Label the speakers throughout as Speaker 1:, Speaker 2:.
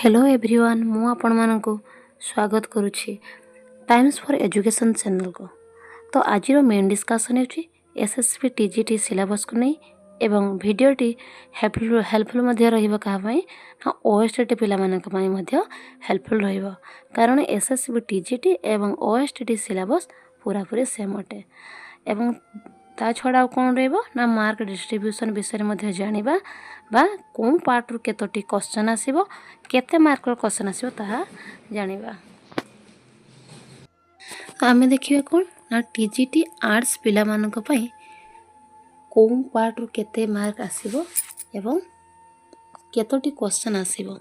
Speaker 1: Hello everyone मु आपण मानक स्वागत करुछि टाइम्स फॉर एजुकेशन चैनल को। तो आज मेन डिस्कशन है एसएसबी टीजीटी सिलेबस को नहीं एवं वीडियोटी हेल्पफुल मध्य रहिबा कहा पई ना ओएसटीटी पिला मानक पई मध्य हेल्पफुल रहिबा कारण एसएसबी टीजीटी एवं ओएसटीटी सिलेबस पूरा पूरी सेम अटे एवं ता छड़ा कौन रहिबो ना मार्क डिस्ट्रीब्यूशन विषय में जानिबा बा कोन पार्ट रु केतोटी क्वेश्चन आसीबो केते मार्क रो क्वेश्चन आसीबो ताहा जानिबा। आमे देखिबा कोन ना टीजीटी आर्ट्स पिला मानक पई कोन पार्ट रु केते मार्क आसीबो एवं केतोटी क्वेश्चन आसीबो।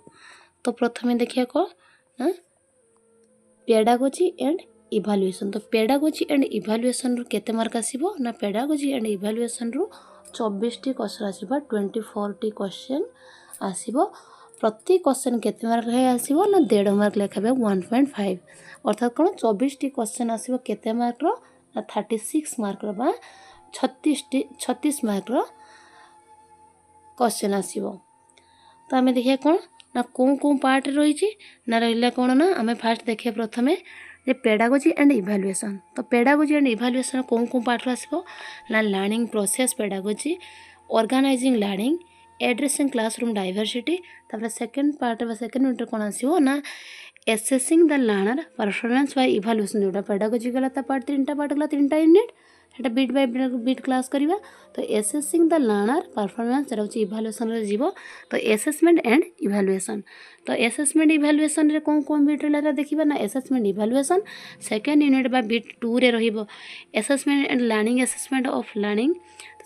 Speaker 1: तो प्रथमे देखिया को ना पेडागोजी एंड इवैल्यूएशन। तो पेडागोजी एंड इवैल्यूएशन रु केते मार्क आसीबो ना पेडागोजी एंड इवैल्यूएशन रु 24 टी क्वेश्चन आसीबो 24 टी क्वेश्चन आसीबो। प्रति क्वेश्चन केते मार्क है आसीबो ना 1.5 मार्क लेखाबे 1.5 अर्थात कोन 24 टी क्वेश्चन आसीबो केते मार्क रो ना 36 मार्क रो बा 36 मार्क रो क्वेश्चन आसीबो। तो आमे देखिया कोन ना कोन पार्ट रही छी ना रहला कोन ना आमे फास्ट देखिया प्रथमे जे पेडागोजी एंड इवैल्यूएशन। तो पेडागोजी एंड इवैल्यूएशन कोन पार्ट आसीबो ना learning process pedagogy organising learning addressing classroom diversity. तापर सेकंड पार्ट बा सेकंड यूनिट कोन आसीबो ना assessing the learner performance by evaluation. जोटा पेडागोजी गला ता पार्ट 3टा पार्ट गला 3टा यूनिट सेटा बीट बाय बीट क्लास करिवा। तो एसेसिंग द लर्नर परफॉर्मेंस रहउची इवैल्यूएशन रे जीवो। तो असेसमेंट एंड इवैल्यूएशन। तो असेसमेंट इवैल्यूएशन रे कोन बीट रे देखिबा ना असेसमेंट इवैल्यूएशन सेकंड यूनिट बा बीट 2 रे रहिबो assessment and learning assessment of learning.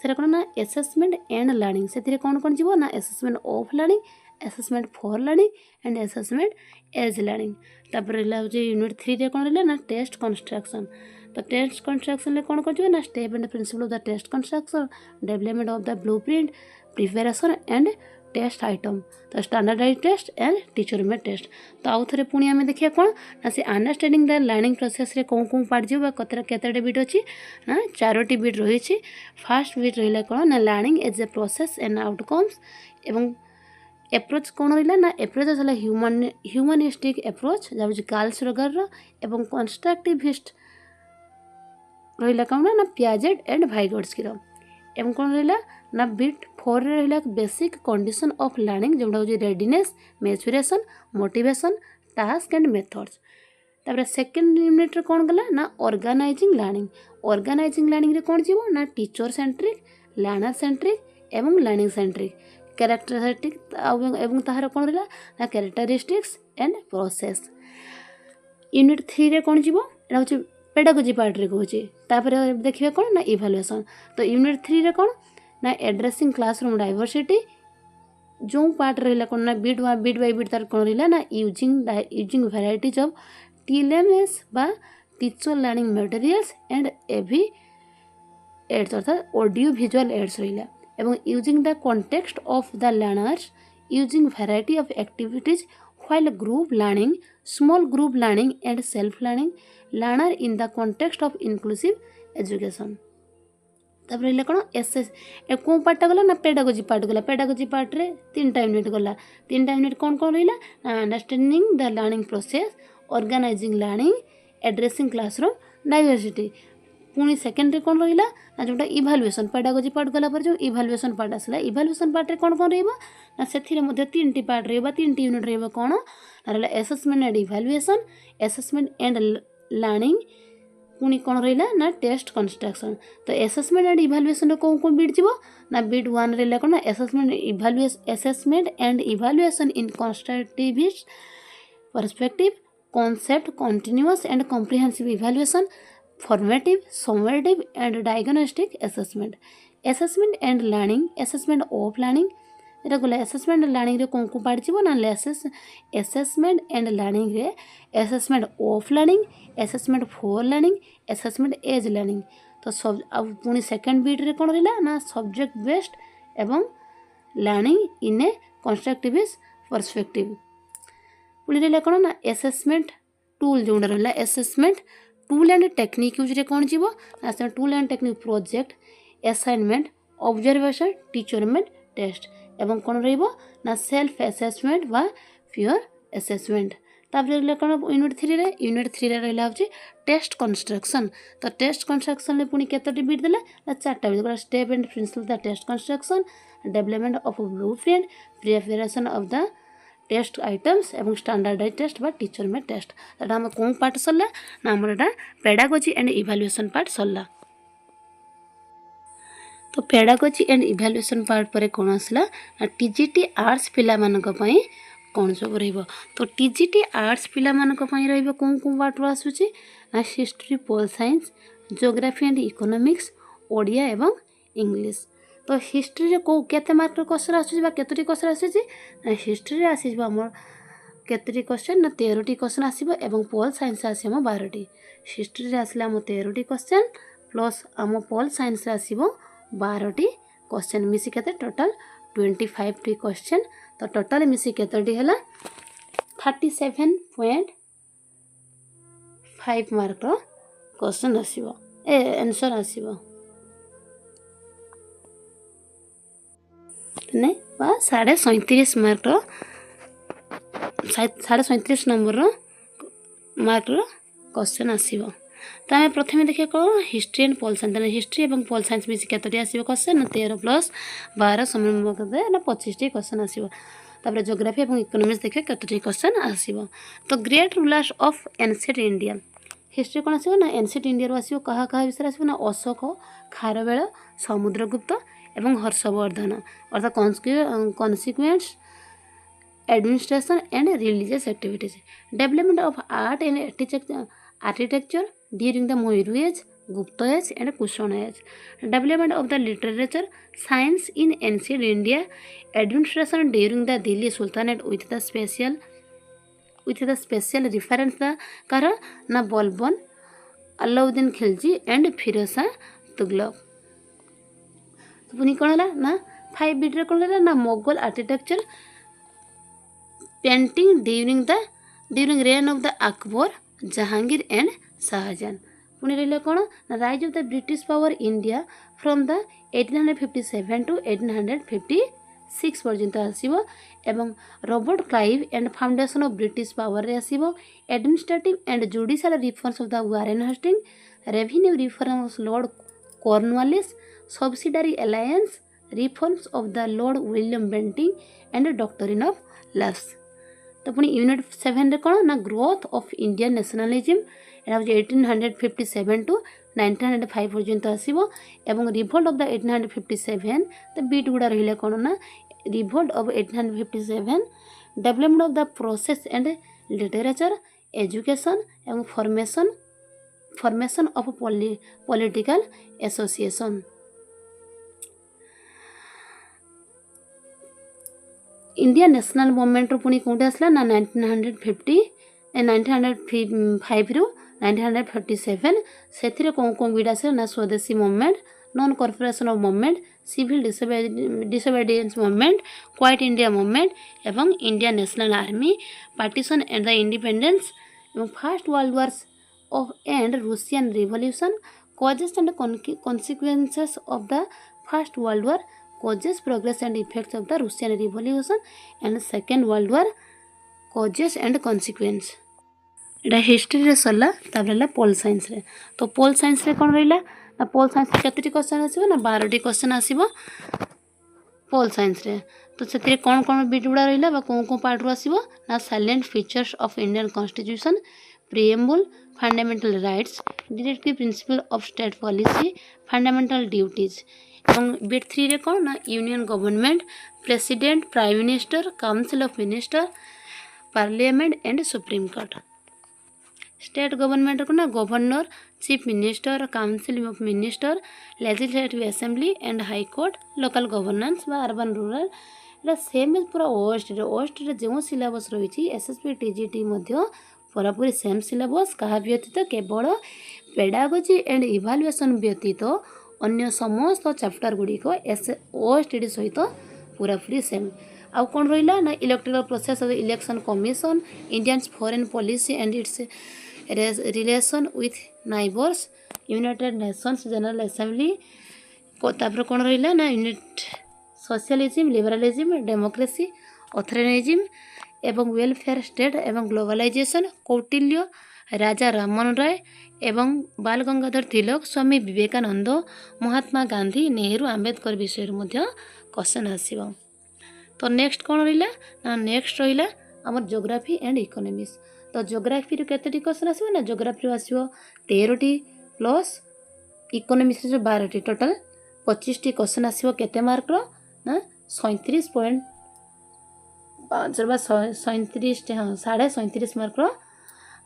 Speaker 1: सेटा कोन ना असेसमेंट एंड लर्निंग सेथिरे कोन जीवो ना assessment of learning assessment for learning and assessment as learning. तापर रहला यूनिट 3 रे कोन रहला ना टेस्ट कंस्ट्रक्शन। तो टेस्ट कंस्ट्रक्शन ले कोन करजो ना step and principle of the test construction development of the blueprint preparation and test item. तो standardise test and teacher made test. तो आउ थरे पुणी आमे देखिया कोन ना से अंडरस्टैंडिंग द लर्निंग प्रोसेस रे कोन पार्ट जीव केते बीट अछि ना 4टी बीट रही छी। फर्स्ट बीट रहिला कोन ना learning as a process and outcomes एवं एप्रोच कोन रहिला ना एप्रोच हला ह्यूमनिस्टिक एप्रोच जाबि कार्ल्स रोगर रो एवं कंस्ट्रक्टिविस्ट रहिला कोन ना पियाजेट एंड वाइगोट्स्की रो एवं कोन रहिला ना बीट 4 रे रहिला बेसिक कंडीशन ऑफ लर्निंग जोटा होची readiness maturation motivation task and methods. तापर सेकंड यूनिट रे कोन गला ना ऑर्गेनाइजिंग लर्निंग रे कोन जीवो ना टीचर सेंट्रिक लर्नर सेंट्रिक एवं लर्निंग सेंट्रिक कैरेक्टरिस्टिक एवं ताहार कोन रहिला ना कैरेक्टरिस्टिक्स एंड प्रोसेस। यूनिट 3 रे कोन जीवो एटा होची पेडागोजी पार्ट रे कहूची। तापर देखिबा कोन ना इवैल्यूएशन। तो यूनिट 3 रे कोन ना एड्रेसिंग क्लासरूम डाइवर्सिटी जो पार्ट रहिला कोन ना बीट बाय बीट तार कोन रहिला ना यूजिंग वैरायटीज ऑफ टीएलएमएस बा teacher learning materials and AV aids अर्थात ऑडियो विजुअल एड्स रहिला एवं using the context of the learners using variety of activities while group learning small group learning and self learning learner in the context of inclusive education। तब रहिला कोन SS ए को part गला ना pedagogy part गला pedagogy part रे 3टा unit गला 3टा यूनिट कोन रहिला understanding the learning process organising learning addressing classroom diversity. पुणी सेकेंड रे कोन रहिला ना जोटा इवैल्यूएशन पेडागोजी पार्ट गला पर जो इवैल्यूएशन पार्ट आसला इवैल्यूएशन पार्ट रे कोन रहइबा ना सेथिरे मध्ये 3टी पार्ट रहइबा 3टी यूनिट रहइबा कोन रहला assessment and evaluation assessment and learning पुणी कोन रहिला ना टेस्ट कंस्ट्रक्शन। तो असेसमेंट एंड इवैल्यूएशन रे कोन बीट जीवो ना बीट 1 रहला कोन assessment and evaluation in constructivist perspective concept continuous and comprehensive evaluation formative summative and diagnostic assessment and learning assessment of learning एटा गला assessment and learning रे कोन part जीवो ना assessment and learning रे assessment of learning assessment for learning assessment as learning। तो सब अब पुनी second beat रे कोन रहला ना सब्जेक्ट बेस्ड एवं learning in a constructivist perspective. पुनी रहला कोन ना असेसमेंट टूल जोंडा रहला assessment tool and technique use रे कोन जीवो ना tool and technique project assignment observation teacher made test एवं कोन रहइबो ना सेल्फ असेसमेंट बा पियर असेसमेंट। तापर कौन यूनिट 3 रे रहा हूँ टेस्ट कंस्ट्रक्शन। तो टेस्ट कंस्ट्रक्शन पुणी केतोटी बिट देला ना 4टा bit. Step and principle the test construction, development of blueprint, preparation of the test items एवं स्टैंडर्डाइज टेस्ट बा टीचर मेड टेस्ट। तो आम कौन पार्ट सरला ना आमर एटा पेडागोजी एंड इवैल्यूएशन पार्ट सरला। तो पेडागोजी एंड इवैल्यूएशन पार्ट पर कौन आसला ना टीजीटी आर्ट्स पिला मानक पई कौन सब रहिबो। तो टीजीटी आर्ट्स पिला मानक पई रहिबो कौन कौन पार्ट आसुची ना history, pol science, geography and economics, Odia एवं इंग्लिश। तो हिस्ट्री रे को केते मार्क क्वेश्चन आसुची बा केतोटी क्वेश्चन आसुची ना हिस्ट्री रे आसीबो हमर केतोटी क्वेश्चन ना 13टी क्वेश्चन आसीबो एवं पोल साइंस आसीबो 12टी। हिस्ट्री रे आसला हम 13टी क्वेश्चन प्लस हम पोल साइंस रे आसीबो 12टी क्वेश्चन मिसी केते टोटल 25टी क्वेश्चन। तो टोटल मिसी केतोटी हला 37.5 मार्क क्वेश्चन आसीबो आंसर आसीबो ने बा 37.5 मार्क 37.5 नंबर मार्क क्वेश्चन आसीबो। तो आम प्रथम देखिए कौन history and pol science. History और पोल साइंस मिसी केतोटी आसीबो क्वेश्चन 13 + 12 समान केते ना 25टी क्वेश्चन आसीबो। तापर ज्योग्राफी और इकोनॉमिक्स देखिए केतोटी क्वेश्चन आसीबो। तो great rulers of ancient India history कौन आसीबो ना एंशिएंट इंडिया रो आसीबो कहा कहा विषय आसीबो ना अशोक, खारवेल, समुद्रगुप्त एवं हर्षवर्धन अर्थात consequence administration and religious activities. Development of art and architecture during the Maurya age, Gupta age and Kushan age. Development of the literature science in ancient India, administration during the Delhi sultanate with the special reference the कार ना Balban, Alauddin Khilji and Firoz Shah Tughlaq. तो पुनी कौन है ना 5 bit रे कौन है ना Mughal architecture painting during reign of the Akbar, Jahangir and Shahjahan. पुणी रहा कौन ना rise of the British power India from the 1857 to 1856 पर्यंत आसीबो एवं Robert Clive and foundation of British power रे आसीबो। Administrative and judicial reforms of the Warren Hastings, revenue reform of lord Cornwallis, subsidiary alliance, reforms of the lord William Bentinck and doctrine of lapse. तो पुणी unit 7 रे कौन ना growth of Indian nationalism Etah 1857 to 1905 पर्यंत आसीबो एवं revolt of the 1857। तो beat गुड़ा रहिले कौन ना revolt of 1857, development of the process and literature, education एवं formation of political association. India national movement पुणी कौटे आसला ना 1905 रु 1947 से कौन कौन बीट आसला ना Swadeshi movement, non cooperation of movement, civil disobedience movement, quit India movement एवं India national army, partition and the independence एवं first world wars of and Russian revolution, causes and consequences of the first world war, causes, progress and effects of the Russian Revolution and Second World War, causes and consequence। Etah history रे सरला ताबला pol science रे। तो pol science रे कोन रहिला ना pol science केतटी question आसीबो ना 12टी question आसीबो pol science रे। तो सेतिर कोन कोन बिट गुडा रहिला बा कोन कोन पार्ट रो आसीबो ना salient features of Indian constitution, preamble, fundamental rights, directive principle of state policy, fundamental duties. Bit 3 रे कौन ना union government, president, prime minister, council of minister, parliament and supreme court. State government को ना governor, chief minister, council of minister, legislative assembly and high court, local governance बा urban rural. एटा same पूरा OST जो syllabus रही SSB TGT पूरापूरी same syllabus कहा व्यतीत केवल पेडागोजी एंड इवाल्युएशन व्यतीत अन्य समस्त चैप्टर गुड़िक ओएसटीडी सहित पूरापूरी सेम। आउ कौन रहा ना electoral process of election commission, Indian foreign policy and it's relation with neighbours, United Nations general assembly. तापर कौन रहा ना यूनिट सोशलिज्म, लिबरलिज्म, डेमोक्रेसी, ऑथोरिटेरिज्म एवं वेलफेयर स्टेट एवं ग्लोबलाइजेशन कौटिल्य राजा राममोहन राय एवं बाल गंगाधर तिलक स्वामी विवेकानंद महात्मा गांधी नेहरू आंबेडकर विषय क्वेश्चन आसीबो। तो नेक्स्ट कौन रहा ना नेक्स्ट रहा आम जोग्राफी एंड इकोनॉमिक्स। तो जोग्राफी केतोटी क्वेश्चन आसीबो ना जोग्राफी आसीबो 13टी प्लस इकोनॉमिक्स जो 12टी टोटल 25टी क्वेश्चन आसीबो केते मार्क रो ना 37.5 37 हाँ 37.5 मार्क रो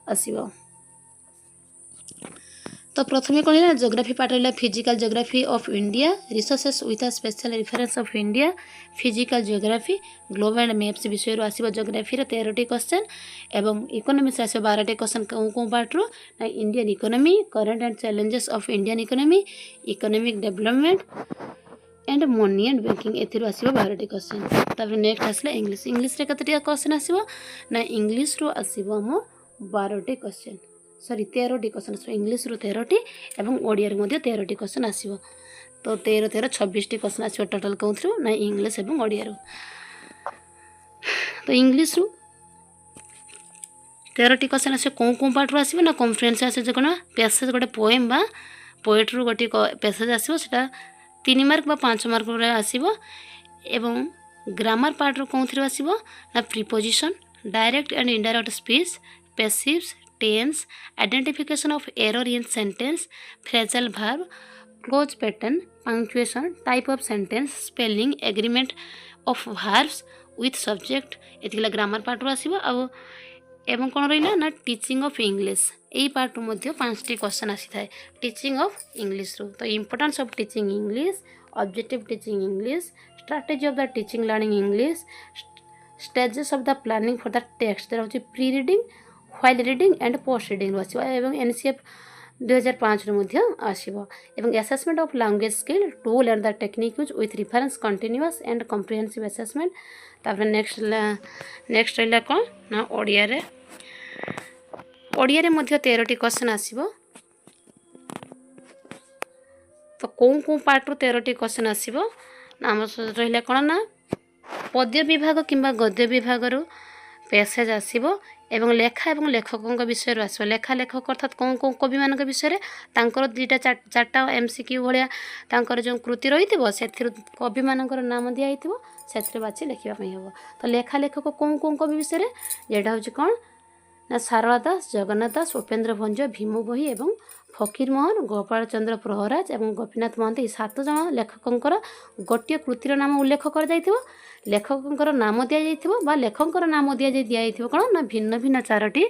Speaker 1: आसीबो। तो प्रथम कौन है जोग्राफी पार्ट रहा physical geography of India resources with special reference of India physical geography globe and maps विषय आसो जोग्राफी 13टी क्वेश्चन एवं इकोनॉमिक्स आसो 12टी क्वेश्चन कौन पार्ट रो ना Indian economy current and challenges of Indian economy economic development and money and banking एथिरो आसो 12टी क्वेश्चन। तापर नेक्स्ट आसला इंग्लिश इंग्लिश रे कतटी क्वेश्चन आसो ना इंग्लिश रो आसो हम 12टी क्वेश्चन सॉरी 13टी क्वेश्चन आसो इंग्लिश रो 13टी एवं ओडिया रे मध्ये 13टी क्वेश्चन आसो। तो 13 13 26टी क्वेश्चन आसो टोटल कौथरो ना इंग्लिश एवं ओडिया रो। तो इंग्लिश रो 13टी क्वेश्चन आसो कौन पार्ट रो आसो ना कॉन्फ्रेंस आसो कोन पैसेज गोटे पोएम बा पोएट रो गोटे पैसेज आसो सेटा 3 मार्क बा 5 मार्क रे आसो एवं ग्रामर पार्ट रो कौथरो आसो ना preposition direct and indirect speech passives tense identification of error in sentence phrasal verb clause pattern punctuation type of sentence spelling agreement of verbs with subject एतिकला grammar part रो आसीबो आ एवं कोन रहिला ना टीचिंग ऑफ इंग्लिश एई part रो मध्ये 5टी क्वेश्चन आसी थाए टीचिंग ऑफ इंग्लिश रो। तो importance of teaching English objective teaching English strategy of the teaching learning English stages of the planning for the text there होची pre reading while reading and post reading आसो एवं NCF 2005 रे मध्ये आसीबो एवं assessment of language skill tool and the technique use with reference continuous and comprehensive assessment. तापर next रहिला कोन ना ओडिया रे मध्ये 13टी क्वेश्चन आसीबो। तो कौन पार्ट रो 13टी क्वेश्चन आसीबो ना हम रहिला कोन ना पद्य विभाग किंबा गद्य विभाग रो पैसेज आसीबो एवं लेखा एवं लेखकों विषय आसो लेखा लेखक अर्थात कौन कौन कवि मान विषय तांकर 2टा 4टा एमसीक्यू भाया तांकर जो कृति रही से कवि मान नाम दिखाई से बाछी लिखापी हम। तो लेखा लेखक कौन कौन कवि विषय जेटा हूँ कौन ना सारला दास जगन्नाथ दास उपेन्द्र भंज भीम बही एवं फकीर मोहन गोपाल चंद्र प्रहराज एवं गोपीनाथ महंत ये 7 जन लेखकों गोटे कृतिर नाम उल्लेख कर लेखकों नाम दि जाइए लेखकों नाम दि दिखाई कौन ना भिन्न भिन्न 4टी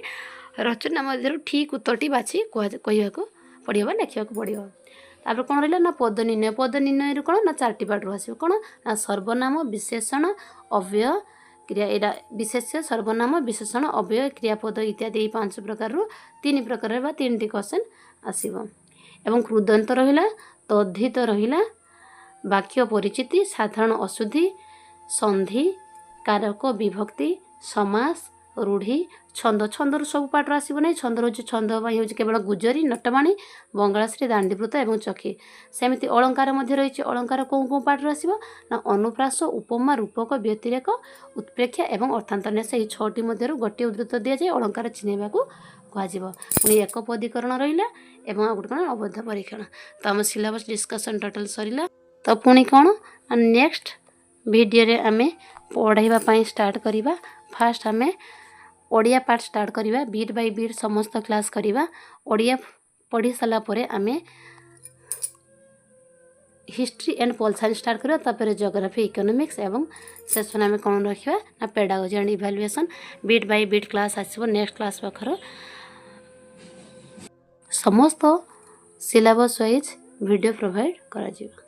Speaker 1: रचना मध्य ठीक उत्तरटी बाछी कहवाक पड़ो लिखा पड़ो। तापर कौन रहा ना पद निर्णय कौन ना 4टी पार्ट आसो कौन ना सर्वनाम विशेषण अव्यय क्रिया एटा विशेष्य सर्वनाम विशेषण अव्यय क्रियापद इत्यादि 5 प्रकार 3 प्रकार 3टी क्वेश्चन आसीबो एवं कृदंत रहिला तद्धित रहिला वाक्य परिचिति साधारण अशुद्धि संधि कारक विभक्ति समास रूढ़ी छंद छंदर सब पार्ट आसो ना छंद हूँ छंद हूँ केवल गुजरी नटवाणी बंगाश्री दांडीवृत एवं चखी सेमती अलंकार रही अलंकार कौन कौन पार्ट आसो ना अनुप्रास उपमा रूपक व्यतिरेक उत्प्रेक्षा एवं अर्थांतर से 6टी मध्य गोटे उद्धृत दि जाए अलंकार चिन्हवा को कह पुणी एक पदीकरण रहा एवं आ गोटे कौन अवध परीक्षण। तो आम सिलेबस डिस्कसन टोटल सरला। तो पुणी कौन नेक्स्ट वीडियो रे आमे पढ़ाइबा स्टार्ट करिबा। फास्ट आमे ओडिया पार्ट स्टार्ट करिबा बीट बाय बीट समस्त क्लास करिबा। ओडिया पढ़ी सारा परे आमे history and pol science start करिबा तापर जियोग्राफी इकोनॉमिक्स एवं सेशन आमे कोन रखिबा ना pedagogy and evaluation bit by bit class आसीबो। नेक्स्ट क्लास पाखर समस्त सिलेबस वाइज वीडियो प्रोवाइड करा जिवो।